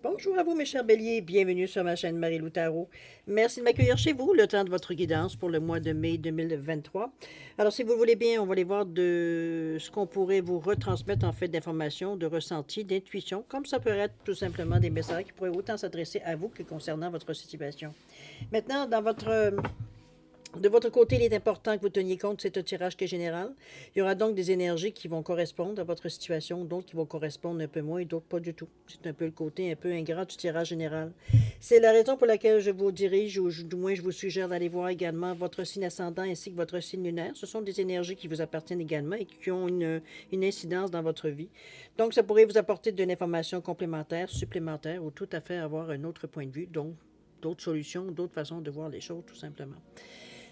Bonjour à vous, mes chers béliers. Bienvenue sur ma chaîne Marie-Lou Tarot. Merci de m'accueillir chez vous, le temps de votre guidance pour le mois de mai 2023. Alors, si vous le voulez bien, on va aller voir de ce qu'on pourrait vous retransmettre en fait d'informations, de ressentis, d'intuition, comme ça peut être tout simplement des messages qui pourraient autant s'adresser à vous que concernant votre situation. Maintenant, de votre côté, il est important que vous teniez compte, c'est un tirage qui est général. Il y aura donc des énergies qui vont correspondre à votre situation, d'autres qui vont correspondre un peu moins et d'autres pas du tout. C'est un peu le côté un peu ingrat du tirage général. C'est la raison pour laquelle je vous dirige, ou du moins je vous suggère d'aller voir également votre signe ascendant ainsi que votre signe lunaire. Ce sont des énergies qui vous appartiennent également et qui ont une incidence dans votre vie. Donc, ça pourrait vous apporter de l'information complémentaire, supplémentaire, ou tout à fait avoir un autre point de vue, donc d'autres solutions, d'autres façons de voir les choses, tout simplement.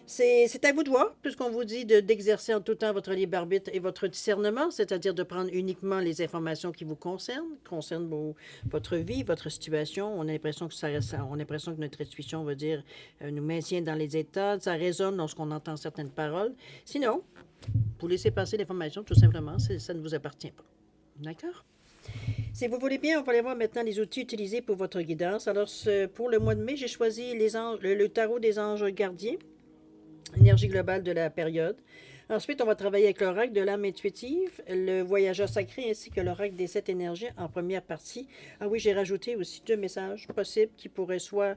C'est à vous de voir, puisqu'on vous dit d'exercer en tout temps votre libre arbitre et votre discernement, c'est-à-dire de prendre uniquement les informations qui vous concernent votre vie, votre situation. On a l'impression que notre intuition veut dire nous maintient dans les états, ça résonne lorsqu'on entend certaines paroles. Sinon, vous laissez passer l'information, tout simplement, ça ne vous appartient pas. D'accord? Si vous voulez bien, on va aller voir maintenant les outils utilisés pour votre guidance. Alors, pour le mois de mai, j'ai choisi le tarot des anges gardiens. Énergie globale de la période. Ensuite, on va travailler avec l'oracle de l'âme intuitive, le voyageur sacré ainsi que l'oracle des 7 énergies en première partie. Ah oui, j'ai rajouté aussi 2 messages possibles qui pourraient soit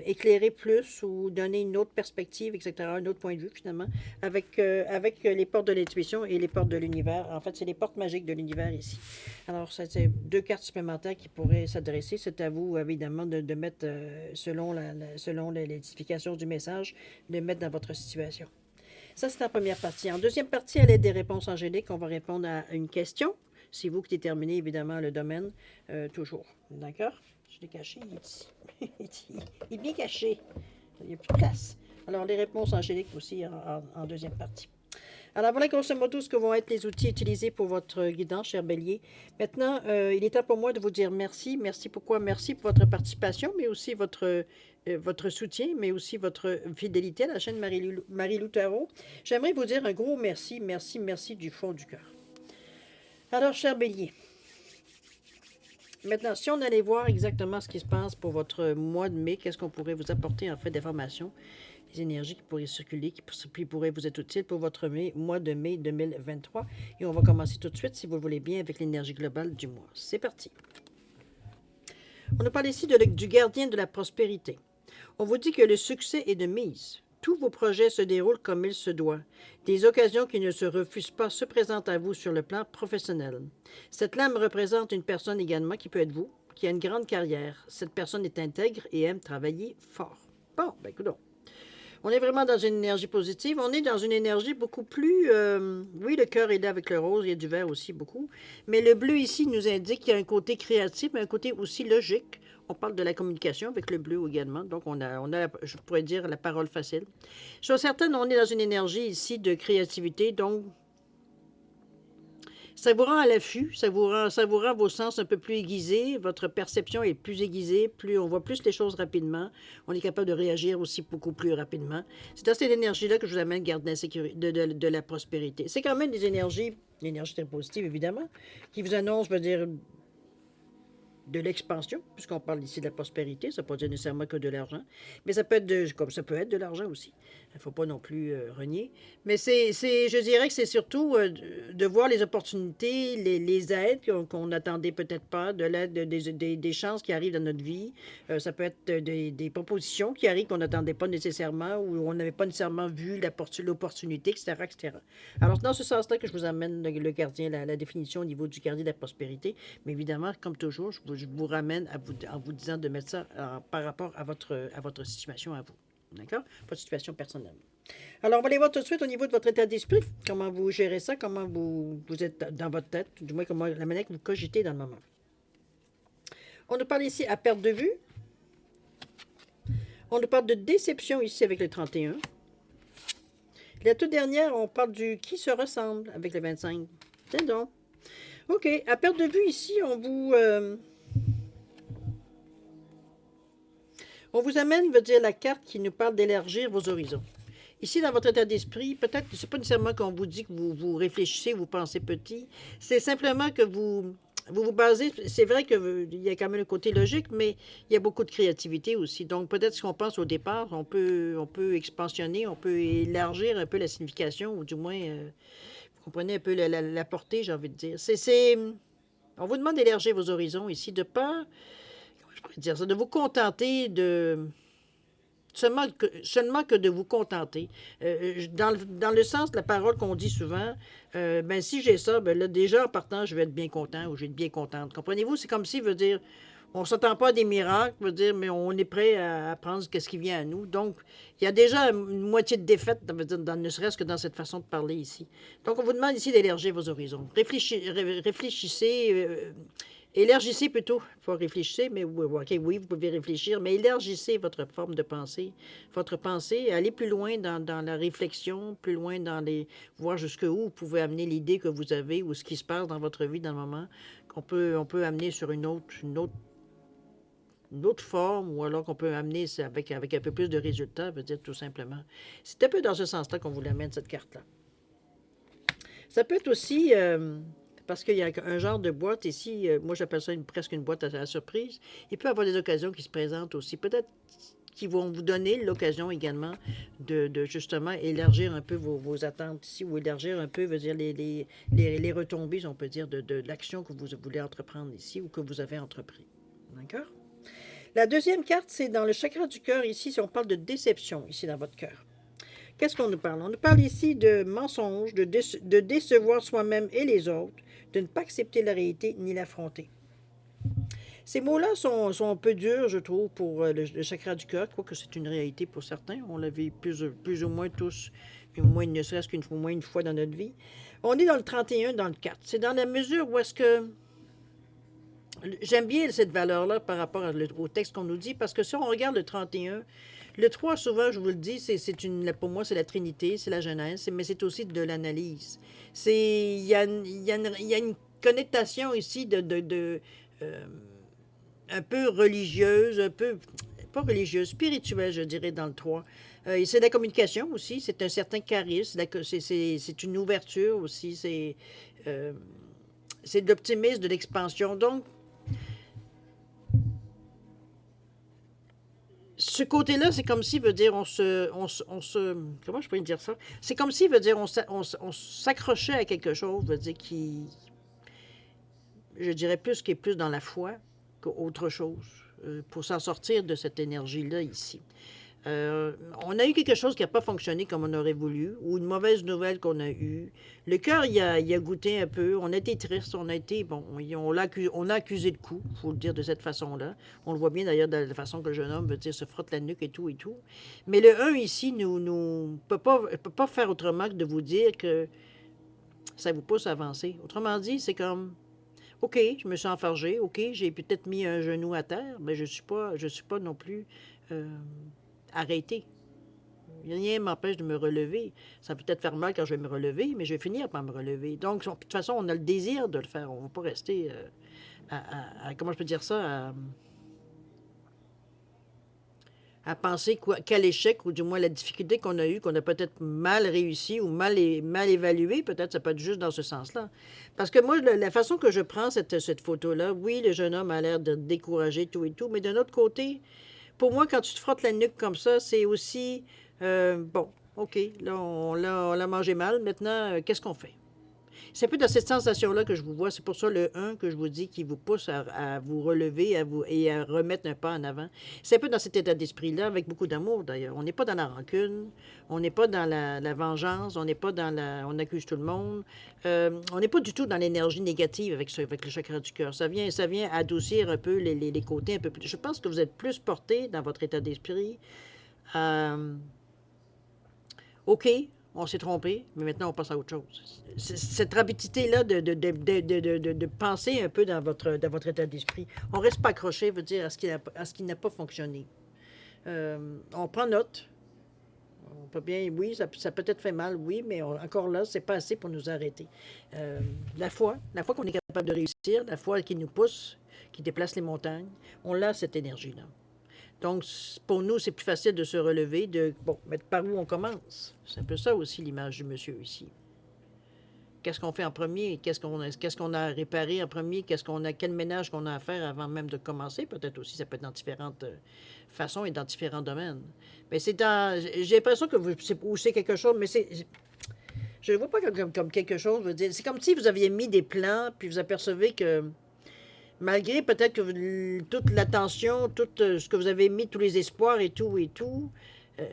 éclairer plus ou donner une autre perspective, etc., un autre point de vue finalement, avec les portes de l'intuition et les portes de l'univers. En fait, c'est les portes magiques de l'univers ici. Alors, c'est 2 cartes supplémentaires qui pourraient s'adresser. C'est à vous, évidemment, de mettre, selon l'édification du message, de mettre dans votre situation. Ça, c'est la première partie. En deuxième partie, à l'aide des réponses angéliques, on va répondre à une question. C'est vous qui déterminez, évidemment, le domaine, toujours. D'accord? Je l'ai caché, il est ici. Il est bien caché. Il n'y a plus de place. Alors, les réponses angéliques aussi en deuxième partie. Alors, voilà grosso modo ce que vont être les outils utilisés pour votre guidance, cher bélier. Maintenant, il est temps pour moi de vous dire merci. Merci pourquoi? Merci pour votre participation, mais aussi votre soutien, mais aussi votre fidélité à la chaîne Marie-Lou Tarot. J'aimerais vous dire un gros merci, merci, merci du fond du cœur. Alors, cher bélier, maintenant, si on allait voir exactement ce qui se passe pour votre mois de mai, qu'est-ce qu'on pourrait vous apporter en fait d'informations, les énergies qui pourraient circuler, qui pourraient vous être utiles pour votre mois de mai 2023. Et on va commencer tout de suite, si vous le voulez bien, avec l'énergie globale du mois. C'est parti. On nous parle ici du gardien de la prospérité. On vous dit que le succès est de mise. Tous vos projets se déroulent comme il se doit. Des occasions qui ne se refusent pas se présentent à vous sur le plan professionnel. Cette lame représente une personne également qui peut être vous, qui a une grande carrière. Cette personne est intègre et aime travailler fort. Bon, ben écoutons. On est vraiment dans une énergie positive. On est dans une énergie beaucoup plus... oui, le cœur est là avec le rose, il y a du vert aussi beaucoup. Mais le bleu ici nous indique qu'il y a un côté créatif, mais un côté aussi logique. On parle de la communication avec le bleu également. Donc, on a je pourrais dire, la parole facile. Sur certaines, on est dans une énergie ici de créativité. Donc, ça vous rend à l'affût, ça vous rend vos sens un peu plus aiguisés, votre perception est plus aiguisée, on voit plus les choses rapidement, on est capable de réagir aussi beaucoup plus rapidement. C'est dans cette énergie-là que je vous amène garder la sécurité, de la prospérité. C'est quand même des énergies, une énergie très positive évidemment, qui vous annonce, je veux dire, de l'expansion, puisqu'on parle ici de la prospérité, ça ne veut pas dire nécessairement que de l'argent, mais ça peut être comme ça peut être de l'argent aussi. Il ne faut pas non plus renier. Mais je dirais que c'est surtout de voir les opportunités, les aides qu'on n'attendait peut-être pas, de l'aide, des chances qui arrivent dans notre vie. Ça peut être des propositions qui arrivent qu'on n'attendait pas nécessairement ou on n'avait pas nécessairement vu l'opportunité, etc., etc. Alors, dans ce sens-là que je vous amène le gardien, la définition au niveau du gardien de la prospérité. Mais évidemment, comme toujours, je vous ramène en vous disant de mettre ça par rapport à votre situation à vous. D'accord? Votre situation personnelle. Alors, on va aller voir tout de suite au niveau de votre état d'esprit. Comment vous gérez ça, comment vous êtes dans votre tête, du moins comment la manière que vous cogitez dans le moment. On nous parle ici à perte de vue. On nous parle de déception ici avec le 31. La toute dernière, on parle du qui se ressemble avec le 25. C'est donc. OK. À perte de vue ici, on vous amène, veut dire, la carte qui nous parle d'élargir vos horizons. Ici, dans votre état d'esprit, peut-être, c'est pas nécessairement qu'on vous dit que vous réfléchissez, vous pensez petit. C'est simplement que vous vous vous basez, c'est vrai qu'il y a quand même le côté logique, mais il y a beaucoup de créativité aussi. Donc, peut-être ce qu'on pense au départ, on peut expansionner, on peut élargir un peu la signification, ou du moins, vous comprenez un peu la portée, j'ai envie de dire. On vous demande d'élargir vos horizons ici, de pas, comment je pourrais dire ça, de vous contenter de seulement que de vous contenter. Dans le sens de la parole qu'on dit souvent, ben si j'ai ça, ben là, déjà en partant, je vais être bien content ou je vais être bien contente. Comprenez-vous? C'est comme si, veut dire, on ne s'attend pas à des miracles, veut dire, mais on est prêt à prendre ce qui vient à nous. Donc, il y a déjà une moitié de défaite, veut dire, ne serait-ce que dans cette façon de parler ici. Donc, on vous demande ici d'élargir vos horizons. Réfléchissez, élargissez plutôt, pas réfléchissez, mais ok, oui, vous pouvez réfléchir, mais élargissez votre forme de pensée, votre pensée, allez plus loin dans la réflexion, plus loin dans les, voir jusqu'où vous pouvez amener l'idée que vous avez ou ce qui se passe dans votre vie dans le moment, on peut amener sur une autre forme, ou alors qu'on peut amener avec un peu plus de résultats, veut dire tout simplement. C'est un peu dans ce sens-là qu'on vous l'amène, cette carte-là. Ça peut être aussi, parce qu'il y a un genre de boîte ici, moi j'appelle ça presque une boîte à la surprise. Il peut y avoir des occasions qui se présentent aussi. Peut-être qui vont vous donner l'occasion également de justement élargir un peu vos attentes ici, ou élargir un peu, veut dire, les retombées, on peut dire, de l'action que vous voulez entreprendre ici ou que vous avez entrepris. D'accord? La deuxième carte, c'est dans le chakra du cœur ici, si on parle de déception ici dans votre cœur. Qu'est-ce qu'on nous parle? On nous parle ici de mensonges, de décevoir soi-même et les autres, de ne pas accepter la réalité ni l'affronter. Ces mots-là sont un peu durs, je trouve, pour le chakra du cœur, quoique c'est une réalité pour certains. On l'a vu plus ou moins tous, au moins ne serait-ce au moins une fois dans notre vie. On est dans le 31, dans le 4. C'est dans la mesure où est-ce que j'aime bien cette valeur-là par rapport au texte qu'on nous dit, parce que si on regarde le 31, le 3, souvent, je vous le dis, pour moi, c'est la Trinité, c'est la Genèse, mais c'est aussi de l'analyse. Il y a une connotation ici euh, un peu religieuse, un peu, pas religieuse, spirituelle, je dirais, dans le 3. C'est de la communication aussi, c'est un certain charisme, c'est une ouverture aussi, euh, c'est de l'optimisme, de l'expansion. Donc, ce côté-là, c'est comme si veut dire comment je pourrais dire ça? C'est comme si veut dire on s'accrochait à quelque chose, veut dire je dirais plus qui est plus dans la foi qu'autre chose, pour s'en sortir de cette énergie-là ici. On a eu quelque chose qui n'a pas fonctionné comme on aurait voulu, ou une mauvaise nouvelle qu'on a eue. Le cœur, il a goûté un peu. On a été triste, on a été, bon, on a accusé le coup, il faut le dire de cette façon-là. On le voit bien d'ailleurs de la façon que le jeune homme veut dire se frotte la nuque et tout et tout. Mais le 1 ici nous peut pas faire autrement que de vous dire que ça vous pousse à avancer. Autrement dit, c'est comme, OK, je me suis enfargé, OK, j'ai peut-être mis un genou à terre, mais je suis pas non plus euh, arrêté. Rien ne m'empêche de me relever. Ça peut peut-être faire mal quand je vais me relever, mais je vais finir par me relever. Donc, de toute façon, on a le désir de le faire. On ne va pas rester comment je peux dire ça, à penser quel échec, ou du moins la difficulté qu'on a eue, qu'on a peut-être mal réussi ou mal évalué, peut-être ça peut être juste dans ce sens-là. Parce que moi, la façon que je prends cette photo-là, oui, le jeune homme a l'air de décourager tout et tout, mais d'un autre côté, pour moi, quand tu te frottes la nuque comme ça, c'est aussi, bon, OK, là, on l'a mangé mal. Maintenant, qu'est-ce qu'on fait? C'est un peu dans cette sensation-là que je vous vois. C'est pour ça le 1 que je vous dis qui vous pousse à vous relever et à remettre un pas en avant. C'est un peu dans cet état d'esprit-là, avec beaucoup d'amour d'ailleurs. On n'est pas dans la rancune, on n'est pas dans la vengeance, on n'est pas dans on accuse tout le monde. On n'est pas du tout dans l'énergie négative avec le chakra du cœur. Ça vient adoucir un peu les côtés un peu plus. Je pense que vous êtes plus porté dans votre état d'esprit. OK, on s'est trompé, mais maintenant on passe à autre chose. Cette rapidité-là de penser un peu dans votre état d'esprit. On ne reste pas accroché, veut dire, à ce qui n'a pas fonctionné. On prend note. On peut bien, oui, ça peut-être fait mal, oui, mais encore là, c'est pas assez pour nous arrêter. La foi qu'on est capable de réussir, la foi qui nous pousse, qui déplace les montagnes, on a cette énergie-là. Donc, pour nous, c'est plus facile de se relever, bon, mais par où on commence? C'est un peu ça aussi l'image du monsieur ici. qu'est-ce qu'on fait en premier, qu'est-ce qu'on a à réparer en premier, quel ménage qu'on a à faire avant même de commencer. Peut-être aussi, ça peut être dans différentes façons et dans différents domaines. Mais j'ai l'impression que c'est quelque chose, mais je ne le vois pas comme quelque chose, je veux dire. C'est comme si vous aviez mis des plans, puis vous apercevez que malgré peut-être que toute l'attention, tout ce que vous avez mis, tous les espoirs et tout,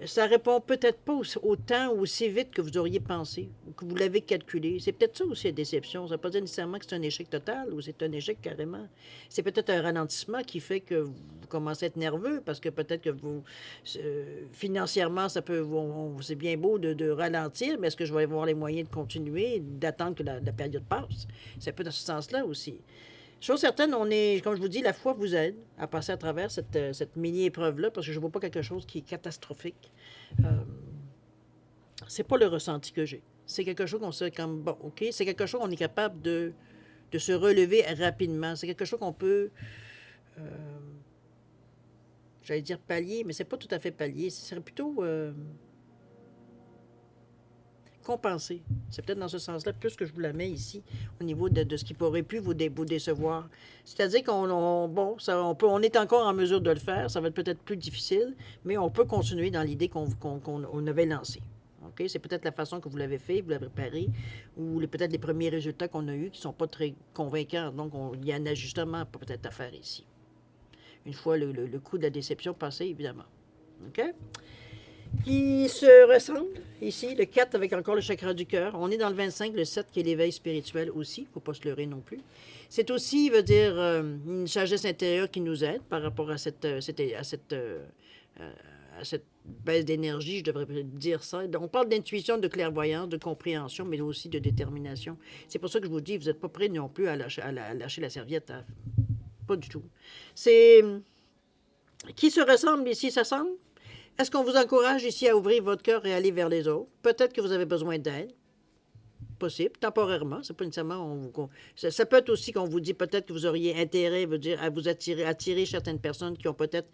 ça répond peut-être pas autant ou aussi vite que vous auriez pensé ou que vous l'avez calculé. C'est peut-être ça aussi la déception. Ça ne veut pas dire nécessairement que c'est un échec total ou c'est un échec carrément. C'est peut-être un ralentissement qui fait que vous commencez à être nerveux parce que peut-être que financièrement, c'est bien beau de ralentir, mais est-ce que je vais avoir les moyens de continuer, d'attendre que la période passe? C'est un peu dans ce sens-là aussi. Chose certaine, comme je vous dis, la foi vous aide à passer à travers cette mini-épreuve-là, parce que je ne vois pas quelque chose qui est catastrophique. C'est pas le ressenti que j'ai. C'est quelque chose qu'on sait comme, bon, OK, c'est quelque chose qu'on est capable de se relever rapidement. C'est quelque chose qu'on peut, j'allais dire pallier, mais c'est pas tout à fait pallier. Ce serait plutôt compenser. C'est peut-être dans ce sens-là, plus que je vous la mets ici, au niveau de ce qui pourrait pu vous décevoir. C'est-à-dire on est encore en mesure de le faire, ça va être peut-être plus difficile, mais on peut continuer dans l'idée qu'on avait lancée. Okay? C'est peut-être la façon que vous l'avez fait, vous l'avez préparé, ou peut-être les premiers résultats qu'on a eus qui ne sont pas très convaincants. Donc, il y a un ajustement peut-être à faire ici. Une fois le coup de la déception passé, évidemment. OK? Qui se ressemble ici, le 4 avec encore le chakra du cœur. On est dans le 25, le 7 qui est l'éveil spirituel aussi, il ne faut pas se leurrer non plus. C'est aussi, veut dire, une sagesse intérieure qui nous aide par rapport à cette baisse d'énergie, je devrais dire ça. Donc, on parle d'intuition, de clairvoyance, de compréhension, mais aussi de détermination. C'est pour ça que je vous dis, vous n'êtes pas prêts non plus à lâcher la serviette. Pas du tout. C'est... Qui se ressemble ici, ça semble? Est-ce qu'on vous encourage ici à ouvrir votre cœur et aller vers les autres? Peut-être que vous avez besoin d'aide. Possible, temporairement. C'est pas nécessairement. Ça peut être aussi qu'on vous dit peut-être que vous auriez intérêt, veut dire, à vous attirer certaines personnes qui ont peut-être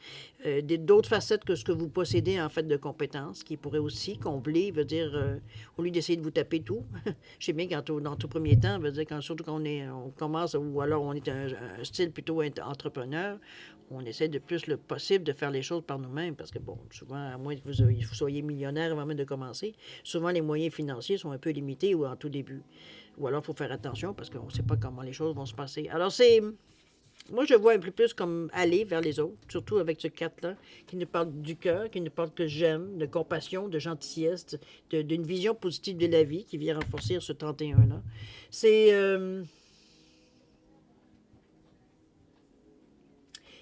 d'autres facettes que ce que vous possédez en fait de compétences, qui pourraient aussi combler, veut dire, au lieu d'essayer de vous taper tout. Je sais bien qu'en dans tout premier temps, veut dire, surtout quand on commence, ou alors on est un style plutôt entrepreneur, on essaie de plus le possible de faire les choses par nous-mêmes, parce que, bon, souvent, à moins que vous soyez millionnaire avant même de commencer, souvent les moyens financiers sont un peu limités ou en tout début. Ou alors, il faut faire attention, parce qu'on ne sait pas comment les choses vont se passer. Alors, moi, je vois un peu plus comme aller vers les autres, surtout avec ce 4-là, qui nous parle du cœur, qui nous parle que j'aime, de compassion, de gentillesse, d'une vision positive de la vie qui vient renforcer ce 31-là.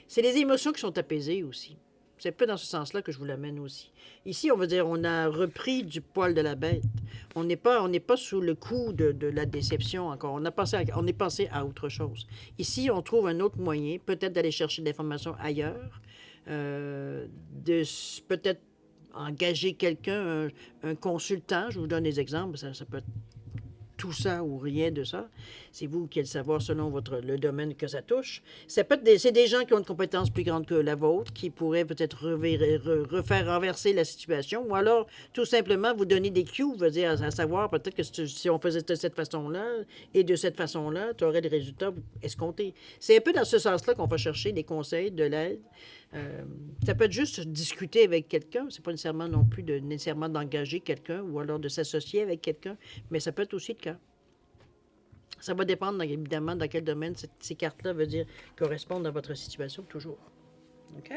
C'est les émotions qui sont apaisées aussi. C'est un peu dans ce sens-là que je vous l'amène aussi. Ici, on va dire, on a repris du poil de la bête. On n'est pas sous le coup de la déception encore. On est passé à autre chose. Ici, on trouve un autre moyen, peut-être d'aller chercher de l'information ailleurs, de peut-être engager quelqu'un, un consultant. Je vous donne des exemples. Ça peut être tout ça ou rien de ça. C'est vous qui allez le savoir selon le domaine que ça touche. C'est des gens qui ont une compétence plus grande que la vôtre, qui pourraient peut-être refaire renverser la situation, ou alors tout simplement vous donner des cues, veut dire à savoir peut-être que si on faisait de cette façon-là et de cette façon-là, tu aurais des résultats escomptés. C'est un peu dans ce sens-là qu'on va chercher des conseils, de l'aide. Ça peut être juste discuter avec quelqu'un, c'est pas nécessairement non plus nécessairement d'engager quelqu'un ou alors de s'associer avec quelqu'un, mais ça peut être aussi le cas. Ça va dépendre évidemment dans quel domaine ces cartes-là veut dire correspondent à votre situation toujours. OK?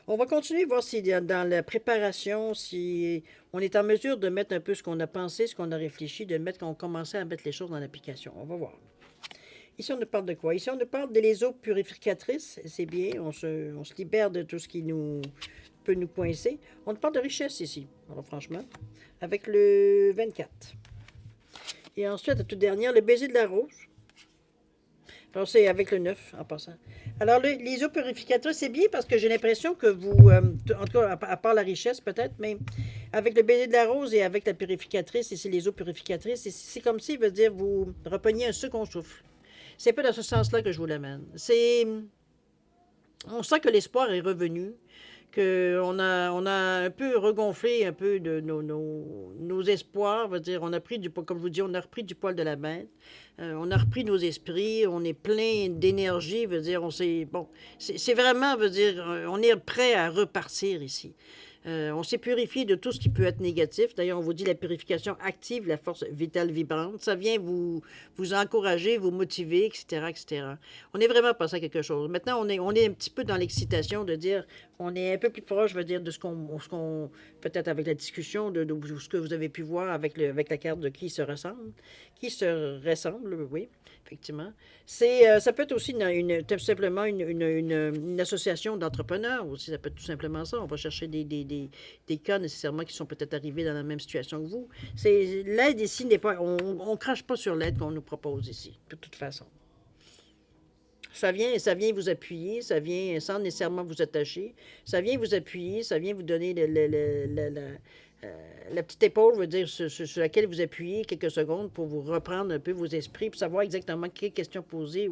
On va continuer, voir si dans la préparation, si on est en mesure de mettre un peu ce qu'on a pensé, ce qu'on a réfléchi, qu'on commençait à mettre les choses dans l'application. On va voir. Ici, on nous parle de quoi? Ici, on nous parle des eaux purificatrices. C'est bien, on se libère de tout ce qui peut nous coincer. On nous parle de richesse ici, alors franchement, avec le 24. Et ensuite, la toute dernière, le baiser de la rose. Alors, c'est avec le 9, en passant. Alors, les eaux purificatrices, c'est bien parce que j'ai l'impression que vous, en tout cas, à part la richesse peut-être, mais avec le baiser de la rose et avec la purificatrice, et c'est les eaux purificatrices, c'est comme si, veut dire, vous repreniez un second souffle. C'est un peu dans ce sens-là que je vous l'amène. On sent que l'espoir est revenu, on a un peu regonflé un peu de nos espoirs, veut dire, on a pris du poids, comme je vous dis, on a repris du poil de la bête, on a repris nos esprits, on est plein d'énergie, veut dire, on s'est, bon, c'est vraiment, veut dire, on est prêt à repartir ici. On s'est purifié de tout ce qui peut être négatif. D'ailleurs, on vous dit la purification active la force vitale vibrante. Ça vient vous encourager, vous motiver, etc., etc. On est vraiment passé à quelque chose. Maintenant, on est un petit peu dans l'excitation de dire, on est un peu plus proche, je veux dire, de peut-être avec la discussion, de ce que vous avez pu voir avec la carte de qui se ressemble. Qui se ressemble, oui, effectivement. Ça peut être aussi tout simplement une association d'entrepreneurs aussi. Ça peut être tout simplement ça. On va chercher des cas nécessairement qui sont peut-être arrivés dans la même situation que vous. L'aide ici n'est pas... On ne crache pas sur l'aide qu'on nous propose ici, de toute façon. Ça vient vous appuyer, ça vient sans nécessairement vous attacher. Ça vient vous appuyer, ça vient vous donner la petite épaule, veut dire, sur laquelle vous appuyez quelques secondes pour vous reprendre un peu vos esprits, pour savoir exactement quelles questions poser,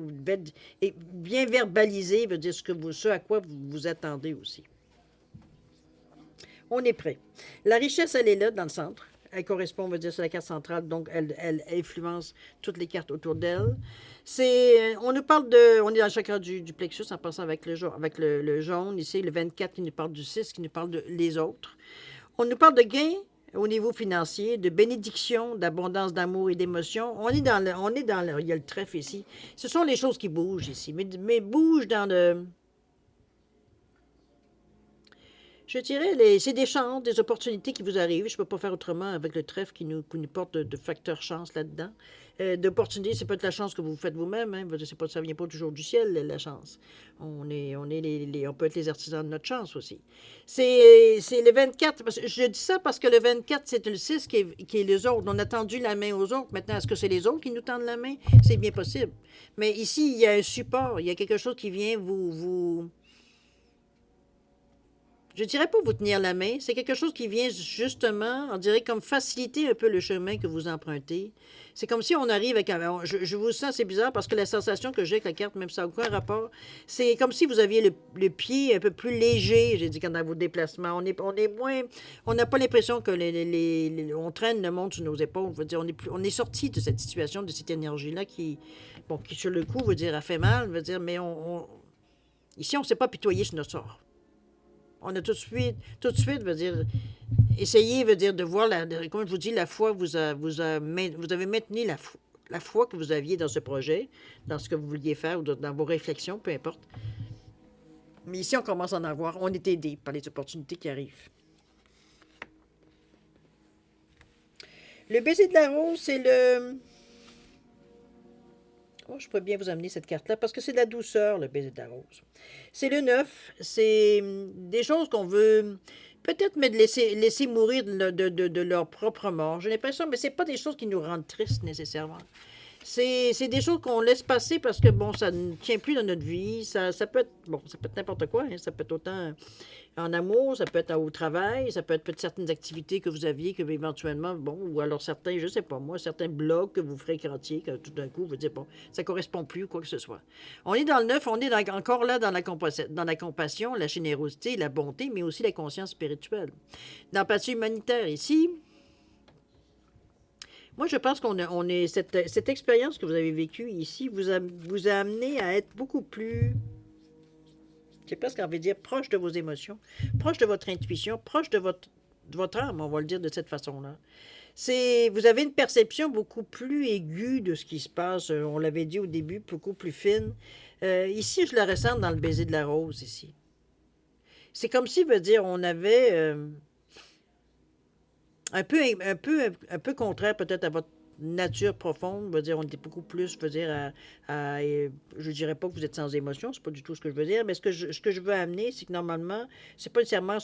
et bien verbaliser, veut dire ce à quoi vous vous attendez aussi. On est prêt. La richesse, elle est là, dans le centre. Elle correspond, on va dire, sur la carte centrale, donc elle influence toutes les cartes autour d'elle. On nous parle on est dans le chakra du plexus en passant avec le jaune, ici, le 24 qui nous parle du 6, qui nous parle de les autres. On nous parle de gains au niveau financier, de bénédiction, d'abondance d'amour et d'émotion. Il y a le trèfle ici. Ce sont les choses qui bougent ici, mais bougent dans le... Je dirais, c'est des chances, des opportunités qui vous arrivent. Je ne peux pas faire autrement avec le trèfle qui nous porte de facteurs chance là-dedans. D'opportunités, c'est peut-être la chance que vous faites vous-même. Hein. Ça ne vient pas toujours du ciel, la chance. On peut être les artisans de notre chance aussi. C'est le 24. Je dis ça parce que le 24, c'est le 6 qui est les autres. On a tendu la main aux autres. Maintenant, est-ce que c'est les autres qui nous tendent la main? C'est bien possible. Mais ici, il y a un support. Il y a quelque chose qui vient je dirais pas vous tenir la main, c'est quelque chose qui vient justement, on dirait comme faciliter un peu le chemin que vous empruntez. C'est comme si on arrive avec je vous sens, c'est bizarre parce que la sensation que j'ai avec la carte, même ça n'a aucun rapport, c'est comme si vous aviez le pied un peu plus léger, j'ai dit, quand dans vos déplacements. On est moins, on n'a pas l'impression que on traîne le monde sur nos épaules. Veut dire, on est sorti de cette situation, de cette énergie-là qui sur le coup, veut dire, a fait mal, veut dire, mais ici, on ne s'est pas pitoyé sur notre sort. On a tout de suite, veut dire, essayez, veut dire, de voir, comme je vous dis, la foi vous avez maintenu la foi que vous aviez dans ce projet, dans ce que vous vouliez faire, ou dans vos réflexions, peu importe. Mais ici, on commence à en avoir. On est aidé par les opportunités qui arrivent. Le baiser de la rose, c'est le... Oh, je pourrais bien vous amener cette carte-là parce que c'est de la douceur, le baiser de la rose. C'est le 9. C'est des choses qu'on veut peut-être laisser mourir de leur propre mort. J'ai l'impression, mais c'est pas des choses qui nous rendent tristes nécessairement. C'est des choses qu'on laisse passer parce que, ça ne tient plus dans notre vie. Ça peut être, ça peut être n'importe quoi. Hein. Ça peut être autant en amour, ça peut être au travail, ça peut être certaines activités que vous aviez, que éventuellement, ou alors certains, je sais pas moi, certains blogs que vous fréquentiez, que tout d'un coup, vous dites, ça correspond plus ou quoi que ce soit. On est dans le 9, on est encore là dans la compassion, la générosité, la bonté, mais aussi la conscience spirituelle. L'empathie humanitaire ici, moi, je pense qu'on est cette expérience que vous avez vécue ici vous a amené à être beaucoup plus, j'ai presque envie de dire, proche de vos émotions, proche de votre intuition, proche de votre âme, on va le dire de cette façon-là. Vous avez une perception beaucoup plus aiguë de ce qui se passe, on l'avait dit au début, beaucoup plus fine. Ici, je la ressens dans le baiser de la rose, ici. C'est comme si, veut dire, on avait... un peu contraire peut-être à votre nature profonde, veut dire, on était beaucoup plus, veut dire, je dirais pas que vous êtes sans émotion, c'est pas du tout ce que je veux dire, mais ce que je veux amener, c'est que normalement, c'est pas nécessairement,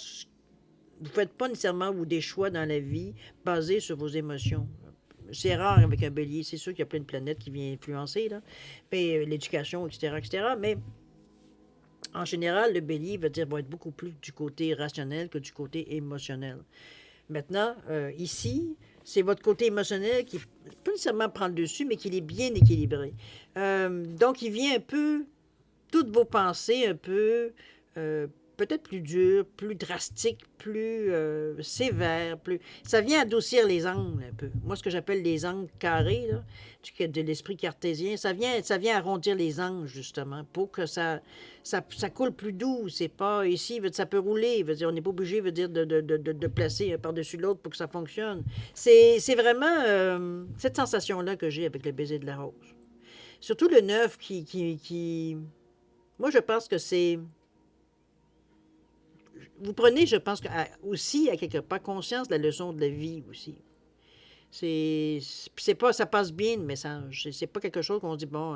vous faites pas nécessairement des choix dans la vie basés sur vos émotions. C'est rare avec un bélier, c'est sûr qu'il y a plein de planètes qui viennent influencer, là, mais l'éducation, etc., mais en général, le bélier va être beaucoup plus du côté rationnel que du côté émotionnel. Maintenant, ici, c'est votre côté émotionnel qui pas nécessairement prendre le dessus, mais qui est bien équilibré. Donc, il vient un peu, toutes vos pensées un peu peut-être plus dur, plus drastique, plus sévère, plus... Ça vient adoucir les angles un peu. Moi, ce que j'appelle les angles carrés, là, de l'esprit cartésien, ça vient arrondir les angles, justement, pour que ça coule plus doux. C'est pas ici, ça peut rouler. Veut dire, on n'est pas obligé de placer un par-dessus l'autre pour que ça fonctionne. C'est vraiment cette sensation-là que j'ai avec le baiser de la rose. Surtout le neuf qui... Moi, je pense que c'est... Vous prenez, je pense, aussi, à quelque part, conscience de la leçon de la vie aussi. C'est pas, ça passe bien le message. C'est pas quelque chose qu'on dit, bon,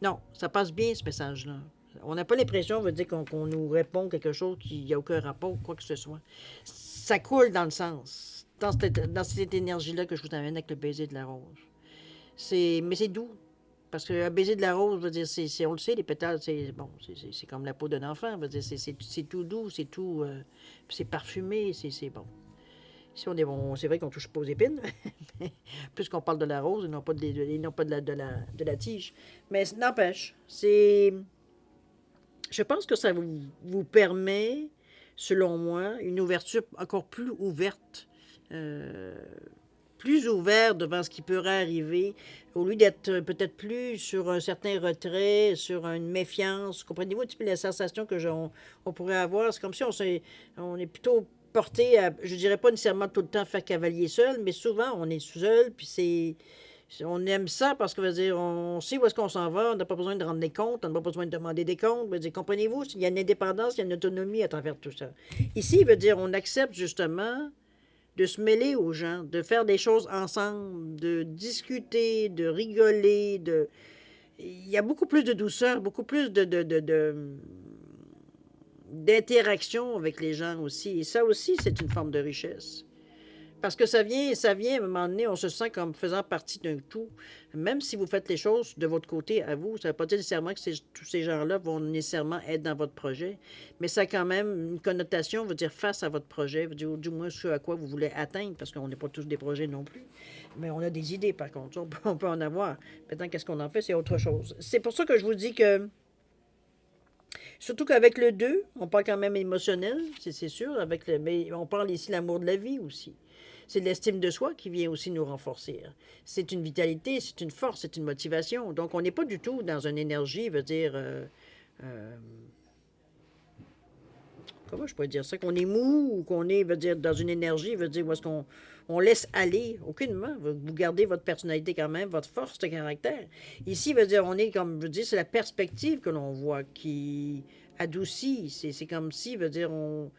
non, ça passe bien ce message-là. On n'a pas l'impression, veut dire qu'on nous répond quelque chose qui n'a aucun rapport, quoi que ce soit. Ça coule dans le sens, dans cette énergie-là que je vous amène avec le baiser de la rose. Mais c'est doux. Parce qu'un baiser de la rose, veut dire, on le sait, les pétales, c'est comme la peau d'un enfant. Veut dire, c'est tout doux, c'est tout, c'est parfumé, c'est bon. Si on est bon, c'est vrai qu'on touche pas aux épines, puisqu'on parle de la rose et non pas de la tige. Mais n'empêche, je pense que ça vous permet, selon moi, une ouverture encore plus ouverte. Plus ouvert devant ce qui pourrait arriver, au lieu d'être peut-être plus sur un certain retrait, sur une méfiance. Comprenez-vous un petit peu la sensation on pourrait avoir? C'est comme si on est plutôt porté à, je dirais pas nécessairement tout le temps faire cavalier seul, mais souvent on est seul, puis on aime ça parce que, veut dire, on sait où est-ce qu'on s'en va, on n'a pas besoin de rendre des comptes, on n'a pas besoin de demander des comptes. Veut dire, comprenez-vous, il y a une indépendance, il y a une autonomie à travers tout ça. Ici, veut dire, on accepte justement de se mêler aux gens, de faire des choses ensemble, de discuter, de rigoler, Il y a beaucoup plus de douceur, beaucoup plus d'interaction avec les gens aussi. Et ça aussi, c'est une forme de richesse. Parce que ça vient, à un moment donné, on se sent comme faisant partie d'un tout. Même si vous faites les choses de votre côté à vous, ça ne veut pas dire nécessairement que tous ces gens-là vont nécessairement être dans votre projet, mais ça a quand même une connotation, veut dire face à votre projet, veut dire du moins ce à quoi vous voulez atteindre, parce qu'on n'est pas tous des projets non plus. Mais on a des idées, par contre, on peut en avoir. Maintenant, qu'est-ce qu'on en fait, c'est autre chose. C'est pour ça que je vous dis que surtout qu'avec le 2, on parle quand même émotionnel, c'est sûr, mais on parle ici de l'amour de la vie aussi. C'est de l'estime de soi qui vient aussi nous renforcer. C'est une vitalité, c'est une force, c'est une motivation. Donc, on n'est pas du tout dans une énergie, veut dire... comment je pourrais dire ça? Qu'on est mou ou qu'on est, veut dire, dans une énergie, veut dire, où est-ce qu'on laisse aller? Aucunement. Vous gardez votre personnalité quand même, votre force de caractère. Ici, veut dire, on est comme, veut dire, c'est la perspective que l'on voit qui adoucit. C'est comme si, veut dire, on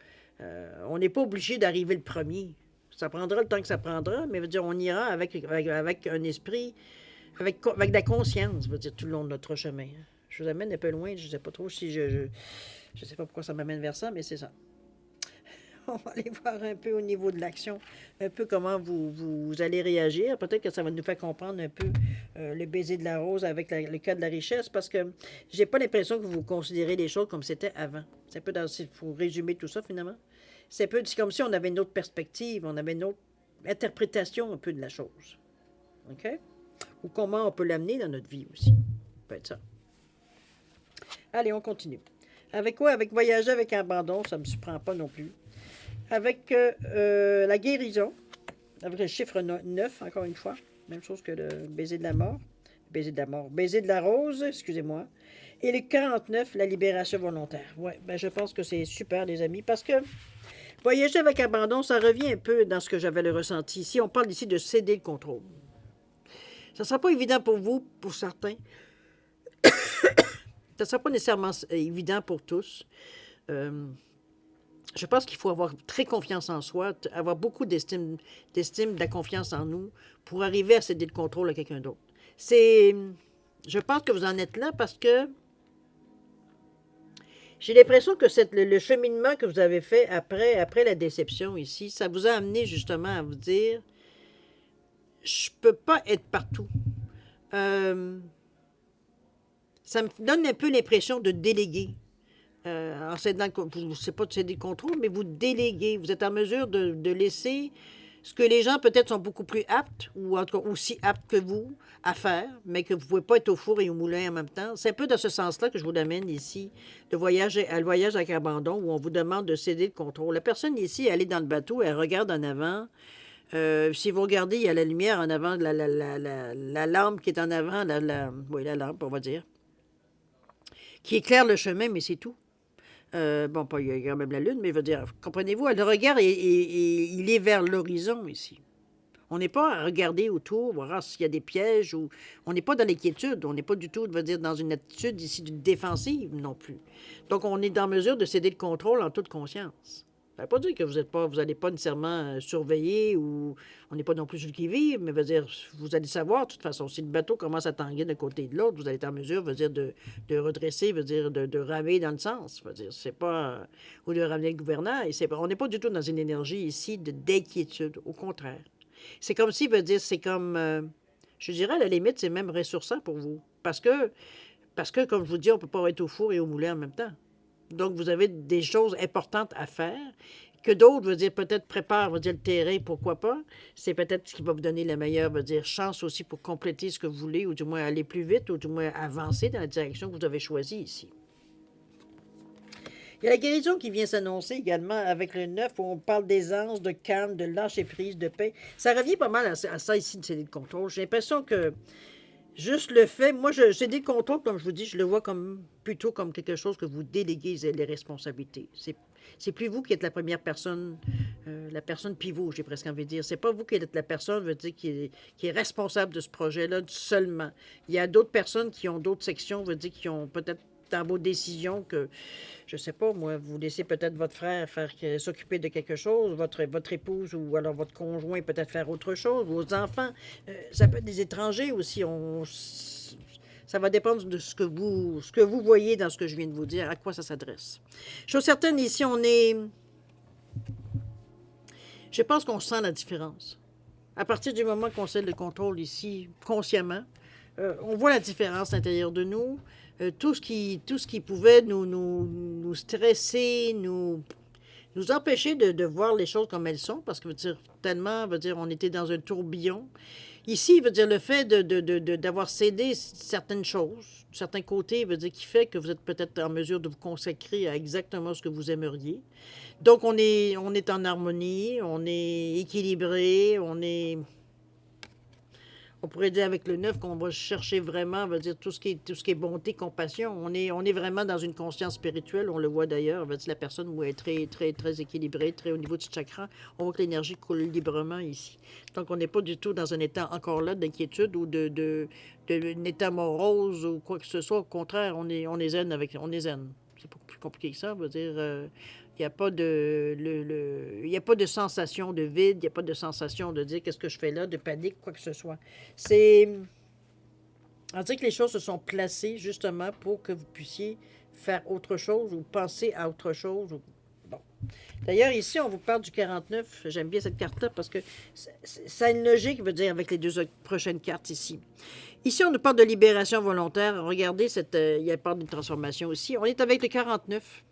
n'est pas obligé d'arriver le premier. Ça prendra le temps que ça prendra, mais veut dire, on ira avec un esprit, avec de la conscience, veut dire, tout le long de notre chemin. Je vous amène un peu loin, je ne sais pas trop si je sais pas pourquoi ça m'amène vers ça, mais c'est ça. On va aller voir un peu au niveau de l'action, un peu comment vous allez réagir. Peut-être que ça va nous faire comprendre un peu le baiser de la rose avec le cas de la richesse, parce que j'ai pas l'impression que vous considérez les choses comme c'était avant. C'est un peu pour résumer tout ça, finalement. C'est comme si on avait une autre perspective, on avait une autre interprétation un peu de la chose. OK? Ou comment on peut l'amener dans notre vie aussi. Ça peut être ça. Allez, on continue. Avec quoi? Avec voyager avec abandon, ça ne me surprend pas non plus. Avec la guérison, avec le chiffre 9, encore une fois. Même chose que le baiser de la mort. Baiser de la rose, excusez-moi. Et le 49, la libération volontaire. Ouais, ben je pense que c'est super, les amis, parce que voyager avec abandon, ça revient un peu dans ce que j'avais le ressenti ici. On parle ici de céder le contrôle. Ça ne sera pas évident pour vous, pour certains. Ça ne sera pas nécessairement évident pour tous. Je pense qu'il faut avoir très confiance en soi, avoir beaucoup d'estime, de la confiance en nous pour arriver à céder le contrôle à quelqu'un d'autre. Je pense que vous en êtes là parce que j'ai l'impression que le cheminement que vous avez fait après la déception ici, ça vous a amené justement à vous dire, je peux pas être partout. Ça me donne un peu l'impression de déléguer. En cédant, c'est pas de céder le contrôle, mais vous déléguez. Vous êtes en mesure de laisser ce que les gens peut-être sont beaucoup plus aptes, ou en tout cas aussi aptes que vous à faire, mais que vous ne pouvez pas être au four et au moulin en même temps. C'est un peu dans ce sens-là que je vous amène ici, le voyage avec abandon, où on vous demande de céder le contrôle. La personne ici, elle est dans le bateau, elle regarde en avant. Si vous regardez, il y a la lumière en avant, la lampe qui est en avant, oui, la lampe, on va dire, qui éclaire le chemin, mais c'est tout. Bon, pas il y a quand même la lune, mais je veux dire, comprenez-vous, le regard, il est vers l'horizon ici. On n'est pas à regarder autour, voir s'il y a des pièges, ou on n'est pas dans l'inquiétude, on n'est pas du tout, je veux dire, dans une attitude ici de défensive non plus. Donc, on est en mesure de céder le contrôle en toute conscience. Ça ne veut pas dire que vous n'allez pas nécessairement surveiller ou on n'est pas non plus sur le qui-vive, mais veut dire, vous allez savoir, de toute façon, si le bateau commence à tanguer d'un côté et de l'autre, vous allez être en mesure, veut dire, de redresser, veut dire, de ramer dans le sens. Veut dire, c'est pas. Ou de ramener le gouvernail. On n'est pas du tout dans une énergie ici d'inquiétude. Au contraire. C'est comme si, veut dire, c'est comme. Je dirais, à la limite, c'est même ressourçant pour vous. Parce que, comme je vous dis, on ne peut pas être au four et au moulin en même temps. Donc, vous avez des choses importantes à faire que d'autres, veut dire, peut-être préparent, veut dire, le terrain, pourquoi pas. C'est peut-être ce qui va vous donner la meilleure, veut dire, chance aussi pour compléter ce que vous voulez, ou du moins aller plus vite, ou du moins avancer dans la direction que vous avez choisie ici. Il y a la guérison qui vient s'annoncer également avec le 9, où on parle d'aisance, de calme, de lâcher-prise, de paix. Ça revient pas mal à ça ici, de céder le contrôle. J'ai l'impression que juste le fait, moi, céder le contrôle, comme je vous dis, je le vois comme plutôt comme quelque chose que vous déléguez les responsabilités. C'est plus vous qui êtes la première personne, la personne pivot, j'ai presque envie de dire. C'est pas vous qui êtes la personne, je veux dire, qui est responsable de ce projet-là seulement. Il y a d'autres personnes qui ont d'autres sections, je veux dire, qui ont peut-être dans vos décisions que, je sais pas, moi, vous laissez peut-être votre frère s'occuper de quelque chose, votre épouse ou alors votre conjoint peut-être faire autre chose, vos enfants, ça peut être des étrangers aussi. Ça va dépendre de ce que vous voyez dans ce que je viens de vous dire, à quoi ça s'adresse. Chose certaine, ici, je pense qu'on sent la différence. À partir du moment qu'on sait le contrôle ici, consciemment, on voit la différence à l'intérieur de nous. Tout ce qui pouvait nous stresser, nous empêcher de voir les choses comme elles sont, parce que tellement, on était dans un tourbillon. Ici, le fait d'avoir cédé certaines choses, certains côtés, qui fait que vous êtes peut-être en mesure de vous consacrer à exactement ce que vous aimeriez. Donc, on est en harmonie, on est équilibré, on pourrait dire avec le 9 qu'on va chercher vraiment, tout ce qui est bonté, compassion. On est vraiment dans une conscience spirituelle, on le voit d'ailleurs. La personne où elle est très, très, très équilibrée, très au niveau du chakra. On voit que l'énergie coule librement ici. Donc, on n'est pas du tout dans un état encore là d'inquiétude ou d'un état morose ou quoi que ce soit. Au contraire, on est zen on est zen. C'est pas plus compliqué que ça. Il n'y a pas il y a pas de sensation de vide, il n'y a pas de sensation de dire qu'est-ce que je fais là, de panique, quoi que ce soit. On dirait que les choses se sont placées justement pour que vous puissiez faire autre chose ou penser à autre chose. Bon. D'ailleurs, ici, on vous parle du 49. J'aime bien cette carte-là parce que ça a une logique, veut dire, avec les deux prochaines cartes ici. Ici, on nous parle de libération volontaire. Regardez, il y a part d'une transformation aussi. On est avec le 49.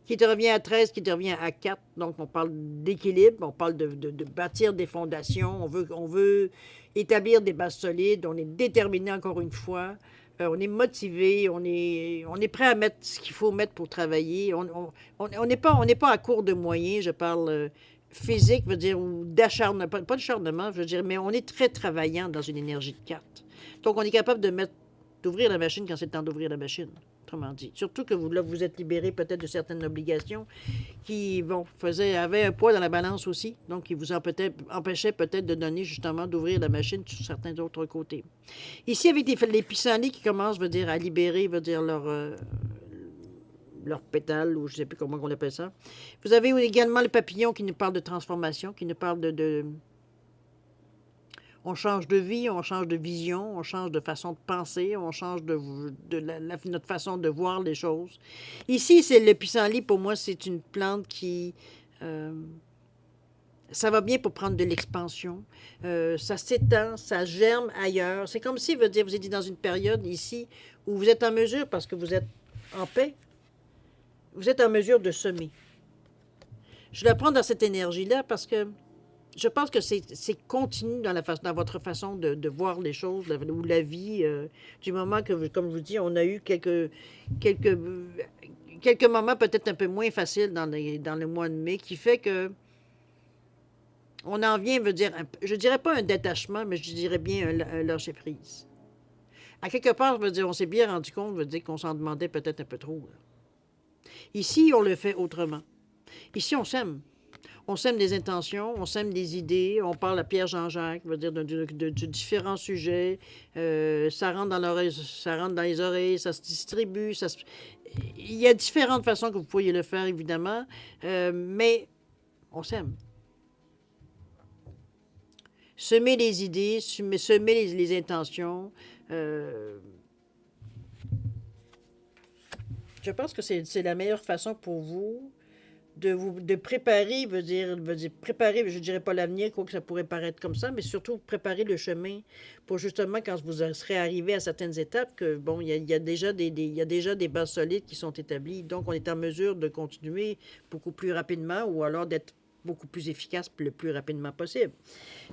Qui te revient à 13, qui te revient à 4. Donc, on parle d'équilibre, on parle de bâtir des fondations, on veut établir des bases solides, on est déterminé encore une fois, on est motivé, on est prêt à mettre ce qu'il faut mettre pour travailler. On n'est pas à court de moyens, je parle physique, veut dire, ou d'acharnement, pas d'acharnement, je veux dire, mais on est très travaillant dans une énergie de 4. Donc, on est capable d'ouvrir la machine quand c'est le temps d'ouvrir la machine. Autrement dit. Surtout que vous êtes libéré peut-être de certaines obligations qui avaient un poids dans la balance aussi, donc qui vous empêchaient peut-être de donner justement d'ouvrir la machine sur certains autres côtés. Ici, avec les pissenlits qui commencent, à libérer, leur pétale, ou je ne sais plus comment on appelle ça. Vous avez également le papillon qui nous parle de transformation, qui nous parle on change de vie, on change de vision, on change de façon de penser, on change notre façon de voir les choses. Ici, c'est le pissenlit, pour moi, c'est une plante qui... ça va bien pour prendre de l'expansion. Ça s'étend, ça germe ailleurs. C'est comme si, vous êtes dans une période ici où vous êtes en mesure, parce que vous êtes en paix, vous êtes en mesure de semer. Je la prends dans cette énergie-là parce que je pense que c'est continu dans votre façon de voir les choses, ou la vie, du moment que, comme je vous dis, on a eu quelques, quelques moments peut-être un peu moins faciles dans le mois de mai, qui fait que on en vient, veut dire, je dirais pas un détachement, mais je dirais bien un lâcher-prise. À quelque part, je veux dire, on s'est bien rendu compte, veut dire qu'on s'en demandait peut-être un peu trop. Là. Ici, on le fait autrement. Ici, on s'aime. On sème des intentions, on sème des idées, on parle à Pierre Jean-Jacques, veut dire de différents sujets. Ça rentre dans l'oreille, ça rentre dans les oreilles, ça se distribue. Il y a différentes façons que vous pourriez le faire, évidemment, mais on s'aime. Semer les idées, semer les intentions. Je pense que c'est la meilleure façon pour vous de préparer, veut dire préparer, je dirais pas l'avenir, quoique ça pourrait paraître comme ça, mais surtout préparer le chemin pour justement quand vous serez arrivé à certaines étapes, que bon, il y a déjà il y a déjà des bases solides qui sont établies, donc on est en mesure de continuer beaucoup plus rapidement ou alors d'être beaucoup plus efficace le plus rapidement possible.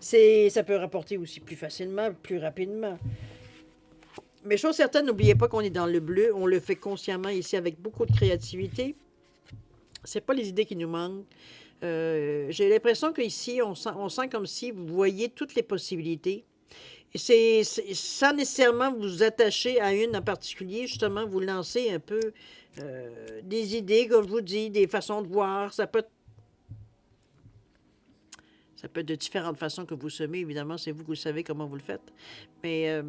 Ça peut rapporter aussi plus facilement, plus rapidement. Mais chose certaine, n'oubliez pas qu'on est dans le bleu, on le fait consciemment ici avec beaucoup de créativité. C'est pas les idées qui nous manquent. J'ai l'impression qu'ici, on sent comme si vous voyez toutes les possibilités. Et sans nécessairement vous attacher à une en particulier, justement, vous lancer un peu des idées, comme je vous dis, des façons de voir. Ça peut être de différentes façons que vous semez, évidemment, c'est vous qui savez comment vous le faites. Mais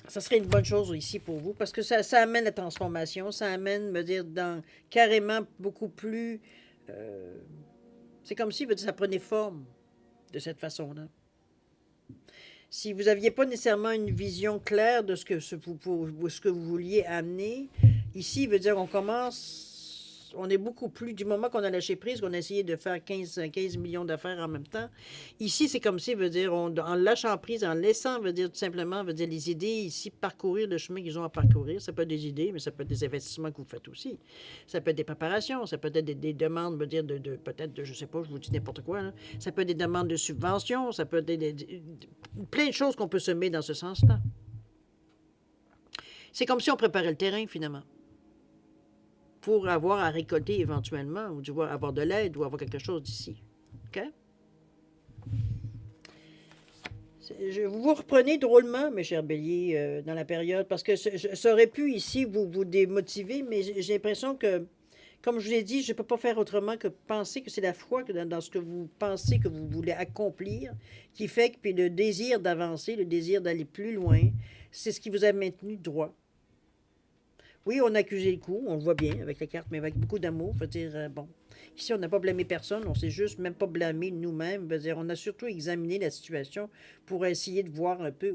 ça serait une bonne chose ici pour vous, parce que ça amène la transformation, ça amène, me dire, dans carrément beaucoup plus... c'est comme si ça prenait forme de cette façon-là. Si vous n'aviez pas nécessairement une vision claire de ce que vous vouliez amener, ici, veut dire on commence... On est beaucoup plus, du moment qu'on a lâché prise, qu'on a essayé de faire 15 millions d'affaires en même temps. Ici, c'est comme si, veut dire, en lâchant prise, en laissant, veut dire, tout simplement, veut dire, les idées ici, parcourir le chemin qu'ils ont à parcourir. Ça peut être des idées, mais ça peut être des investissements que vous faites aussi. Ça peut être des préparations, ça peut être des demandes, veut dire, peut-être, je sais pas, je vous dis n'importe quoi, là. Ça peut être des demandes de subventions, ça peut être plein de choses qu'on peut semer dans ce sens-là. C'est comme si on préparait le terrain, finalement, pour avoir à récolter éventuellement, ou du moins avoir de l'aide, ou avoir quelque chose d'ici. OK? Vous vous reprenez drôlement, mes chers béliers, dans la période, parce que ça aurait pu ici vous démotiver, mais j'ai l'impression que, comme je vous l'ai dit, je ne peux pas faire autrement que penser que c'est la foi que dans ce que vous pensez que vous voulez accomplir, qui fait que puis le désir d'avancer, le désir d'aller plus loin, c'est ce qui vous a maintenu droit. Oui, on a accusé le coup, on le voit bien avec les cartes, mais avec beaucoup d'amour. Veut dire, bon, ici, on n'a pas blâmé personne, on s'est juste même pas blâmé nous-mêmes. Veut dire, on a surtout examiné la situation pour essayer de voir un peu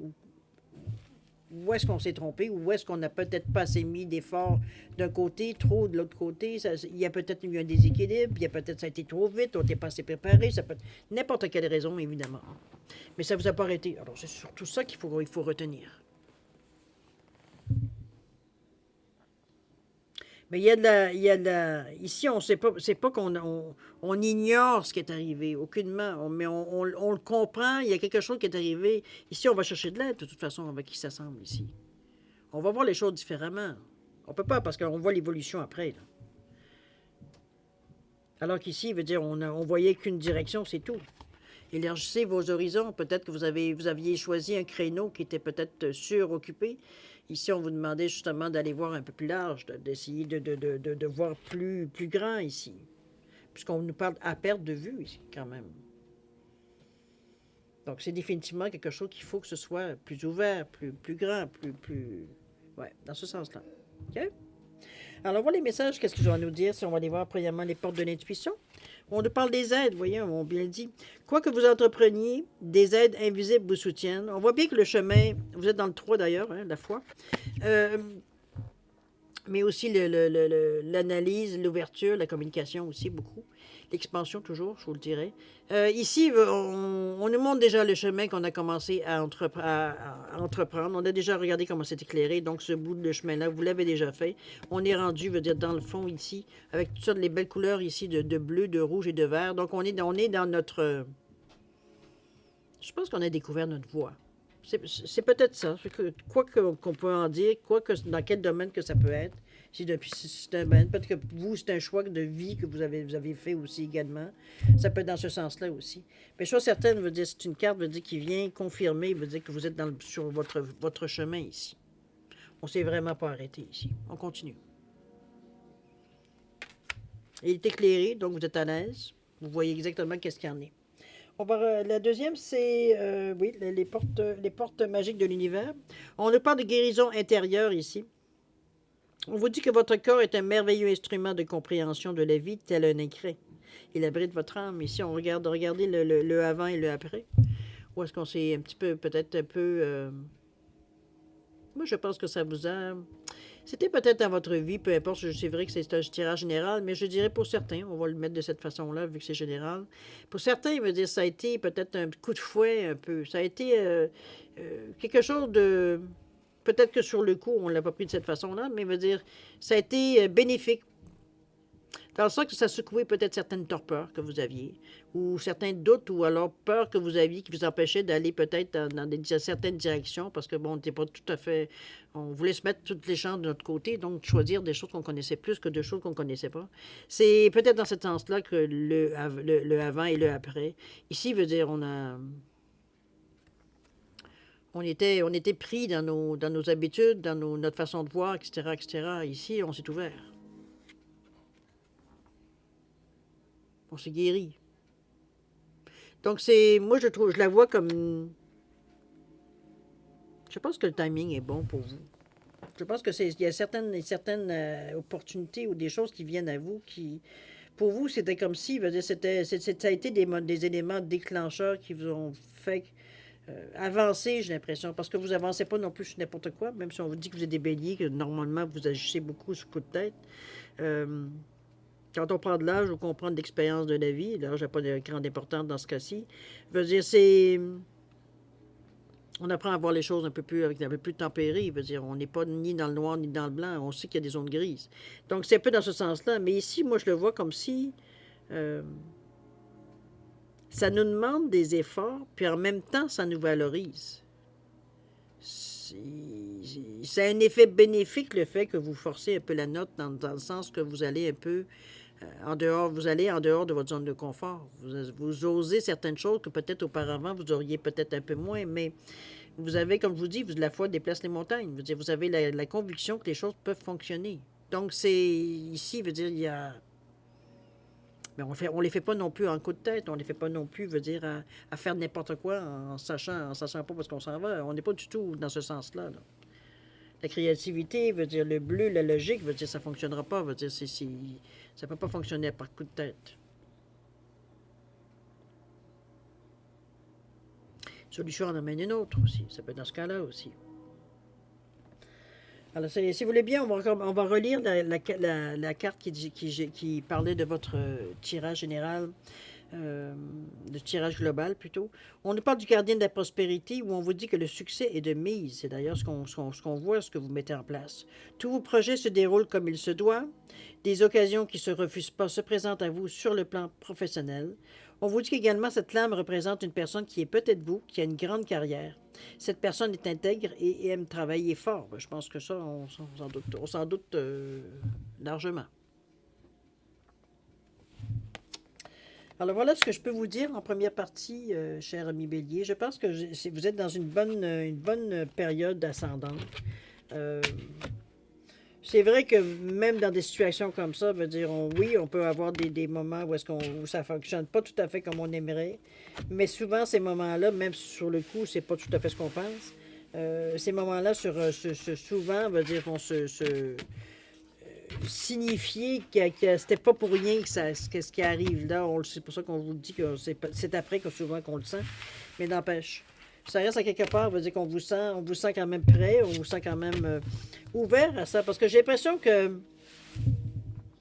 où est-ce qu'on s'est trompé, où est-ce qu'on n'a peut-être pas assez mis d'efforts d'un côté, trop de l'autre côté. Il y a peut-être eu un déséquilibre, il y a peut-être ça a été trop vite, on n'était pas assez préparé, ça peut être n'importe quelle raison, évidemment. Mais ça ne vous a pas arrêté. Alors, c'est surtout ça qu'il faut retenir. Mais ici, on sait pas, c'est pas on ignore ce qui est arrivé, aucunement, mais on le comprend, il y a quelque chose qui est arrivé. Ici, on va chercher de l'aide, de toute façon, avec qui ça semble ici. On va voir les choses différemment. On peut pas, parce qu'on voit l'évolution après, là. Alors qu'ici, il veut dire, on voyait qu'une direction, c'est tout. Élargissez vos horizons. Peut-être que vous aviez choisi un créneau qui était peut-être suroccupé. Ici, on vous demandait justement d'aller voir un peu plus large, d'essayer de voir plus grand ici. Puisqu'on nous parle à perte de vue ici, quand même. Donc, c'est définitivement quelque chose qu'il faut que ce soit plus ouvert, plus grand, ouais, dans ce sens-là. OK? Alors, on voit les messages, qu'est-ce qu'ils ont à nous dire, si on va aller voir premièrement les portes de l'intuition. On nous parle des aides, voyez, on bien dit. Quoi que vous entrepreniez, des aides invisibles vous soutiennent. On voit bien que le chemin, vous êtes dans le 3 d'ailleurs, hein, la foi. mais aussi l'analyse, l'ouverture, la communication aussi beaucoup. L'expansion toujours, je vous le dirais. Ici, on nous montre déjà le chemin qu'on a commencé à entreprendre. On a déjà regardé comment c'est éclairé, donc ce bout de chemin-là, vous l'avez déjà fait. On est rendu, veut dire, dans le fond ici, avec toutes sortes de belles couleurs ici de bleu, de rouge et de vert. Donc on est dans notre... Je pense qu'on a découvert notre voie. C'est peut-être ça. Quoi qu'on peut en dire, dans quel domaine que ça peut être. Si c'est un domaine, peut-être que vous, c'est un choix de vie que vous avez fait aussi également. Ça peut être dans ce sens-là aussi. Mais chose certaine, veut dire, c'est une carte veut dire, qui vient confirmer, veut dire que vous êtes sur votre chemin ici. On ne s'est vraiment pas arrêté ici. On continue. Il est éclairé, donc vous êtes à l'aise. Vous voyez exactement qu'est-ce qu'il y en est. La deuxième, c'est oui, les portes magiques de l'univers. On nous parle de guérison intérieure ici. On vous dit que votre corps est un merveilleux instrument de compréhension de la vie, tel un écrin. Il abrite votre âme. Ici, on regardez le avant et le après. Ou est-ce qu'on s'est un petit peu, peut-être un peu... Moi, je pense que ça vous a... C'était peut-être dans votre vie, peu importe, c'est vrai que c'est un tirage général, mais je dirais pour certains, on va le mettre de cette façon-là, vu que c'est général. Pour certains, il veut dire ça a été peut-être un coup de fouet un peu. Ça a été quelque chose de... Peut-être que sur le coup, on ne l'a pas pris de cette façon-là, mais il veut dire ça a été bénéfique. Dans le sens que ça a secoué peut-être certaines torpeurs que vous aviez, ou certains doutes, ou alors peurs que vous aviez qui vous empêchaient d'aller peut-être dans certaines directions, parce que bon, on n'était pas tout à fait... On voulait se mettre toutes les chances de notre côté, donc choisir des choses qu'on connaissait plus que des choses qu'on ne connaissait pas. C'est peut-être dans ce sens-là que le avant et le après. Ici, veut dire, on était pris dans nos habitudes, dans notre façon de voir, etc., etc. Ici, on s'est ouvert. On s'est guéri. Donc, moi, je la vois comme... Je pense que le timing est bon pour vous. Je pense il y a certaines opportunités ou des choses qui viennent à vous qui... Pour vous, c'était comme si, ça a été des éléments déclencheurs qui vous ont fait avancer, j'ai l'impression, parce que vous avancez pas non plus sur n'importe quoi, même si on vous dit que vous êtes des béliers, que normalement vous agissez beaucoup sur coup de tête. Quand on prend de l'âge ou qu'on prend de l'expérience de la vie, l'âge n'a pas de grande importance dans ce cas-ci, veut dire on apprend à voir les choses avec un peu plus tempéré. Veut dire, on n'est pas ni dans le noir ni dans le blanc. On sait qu'il y a des zones grises. Donc, c'est un peu dans ce sens-là. Mais ici, moi, je le vois comme si ça nous demande des efforts, puis en même temps, ça nous valorise. C'est un effet bénéfique, le fait que vous forcez un peu la note dans le sens que vous allez un peu vous allez en dehors de votre zone de confort. Vous osez certaines choses que peut-être auparavant, vous auriez peut-être un peu moins, mais vous avez, comme je vous dis, la foi déplace les montagnes. Vous avez la conviction que les choses peuvent fonctionner. Donc, ici, il y a... Mais on les fait pas non plus en coup de tête, on les fait pas non plus, à faire n'importe quoi en sachant pas parce qu'on s'en va. On n'est pas du tout dans ce sens-là. Là. La créativité, le bleu, la logique, ça fonctionnera pas. Ça peut pas fonctionner par coup de tête. Solution en amène une autre aussi. Ça peut être dans ce cas-là aussi. Alors, si vous voulez bien, on va relire la carte qui parlait de votre tirage général, de tirage global plutôt. On nous parle du gardien de la prospérité où on vous dit que le succès est de mise. C'est d'ailleurs ce qu'on voit, ce que vous mettez en place. Tous vos projets se déroulent comme il se doit. Des occasions qui ne se refusent pas se présentent à vous sur le plan professionnel. On vous dit qu'également cette flamme représente une personne qui est peut-être vous, qui a une grande carrière. Cette personne est intègre et aime travailler fort. Je pense que ça, on s'en doute largement. Alors voilà ce que je peux vous dire en première partie, cher ami Bélier. Je pense que vous êtes dans une bonne période ascendante. C'est vrai que même dans des situations comme ça, oui, on peut avoir des moments où ça ne fonctionne pas tout à fait comme on aimerait. Mais souvent, ces moments-là, même sur le coup, c'est pas tout à fait ce qu'on pense. Ces moments-là, souvent, vont signifier que c'était pas pour rien que ce qui arrive là. C'est pour ça qu'on vous dit que c'est après que souvent qu'on le sent. Mais n'empêche. Ça reste à quelque part, veut dire qu'on on vous sent quand même prêt, on vous sent quand même ouvert à ça. Parce que j'ai l'impression que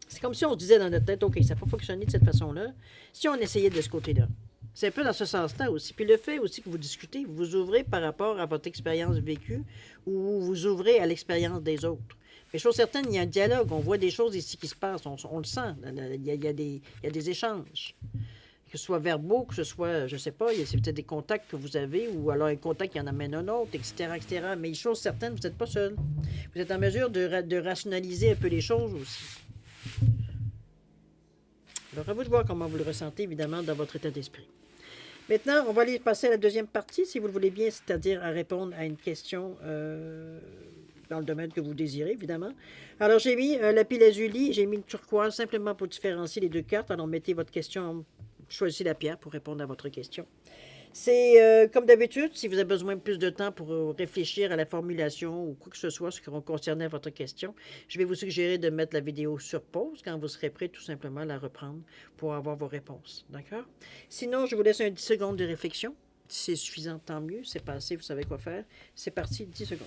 c'est comme si on se disait dans notre tête, OK, ça n'a pas fonctionné de cette façon-là, si on essayait de ce côté-là. C'est un peu dans ce sens-là aussi. Puis le fait aussi que vous discutez, vous vous ouvrez par rapport à votre expérience vécue ou vous vous ouvrez à l'expérience des autres. Mais chose certaine, il y a un dialogue. On voit des choses ici qui se passent. On le sent. Il y a des échanges. Que ce soit verbaux, que ce soit, je ne sais pas, c'est peut-être des contacts que vous avez ou alors un contact qui en amène un autre, etc., etc. Mais chose certaine, vous n'êtes pas seul. Vous êtes en mesure de rationaliser un peu les choses aussi. Alors, à vous de voir comment vous le ressentez, évidemment, dans votre état d'esprit. Maintenant, on va aller passer à la deuxième partie, si vous le voulez bien, c'est-à-dire à répondre à une question dans le domaine que vous désirez, évidemment. Alors, j'ai mis la pile lazuli, j'ai mis le turquoise simplement pour différencier les deux cartes. Alors, mettez votre question, choisissez la pierre pour répondre à votre question. C'est comme d'habitude, si vous avez besoin de plus de temps pour réfléchir à la formulation ou quoi que ce soit, ce qui concernait votre question, je vais vous suggérer de mettre la vidéo sur pause quand vous serez prêt tout simplement à la reprendre pour avoir vos réponses. D'accord? Sinon, je vous laisse un 10 secondes de réflexion. Si c'est suffisant, tant mieux. C'est passé, vous savez quoi faire. C'est parti, 10 secondes.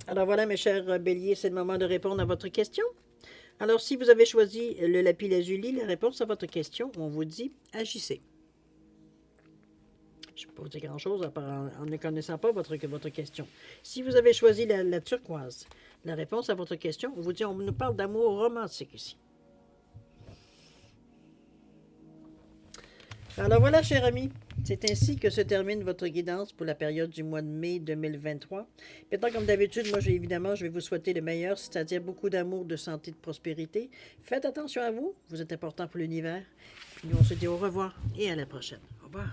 Alors voilà, mes chers béliers, c'est le moment de répondre à votre question. Alors, si vous avez choisi le lapis lazuli, la réponse à votre question, on vous dit agissez. Je ne peux pas vous dire grand-chose en ne connaissant pas votre question. Si vous avez choisi la turquoise, la réponse à votre question, on vous dit on nous parle d'amour romantique ici. Alors voilà, chers amis, c'est ainsi que se termine votre guidance pour la période du mois de mai 2023. Maintenant, comme d'habitude, moi, évidemment, je vais vous souhaiter le meilleur, c'est-à-dire beaucoup d'amour, de santé, de prospérité. Faites attention à vous, vous êtes important pour l'univers. Puis nous, on se dit au revoir et à la prochaine. Au revoir.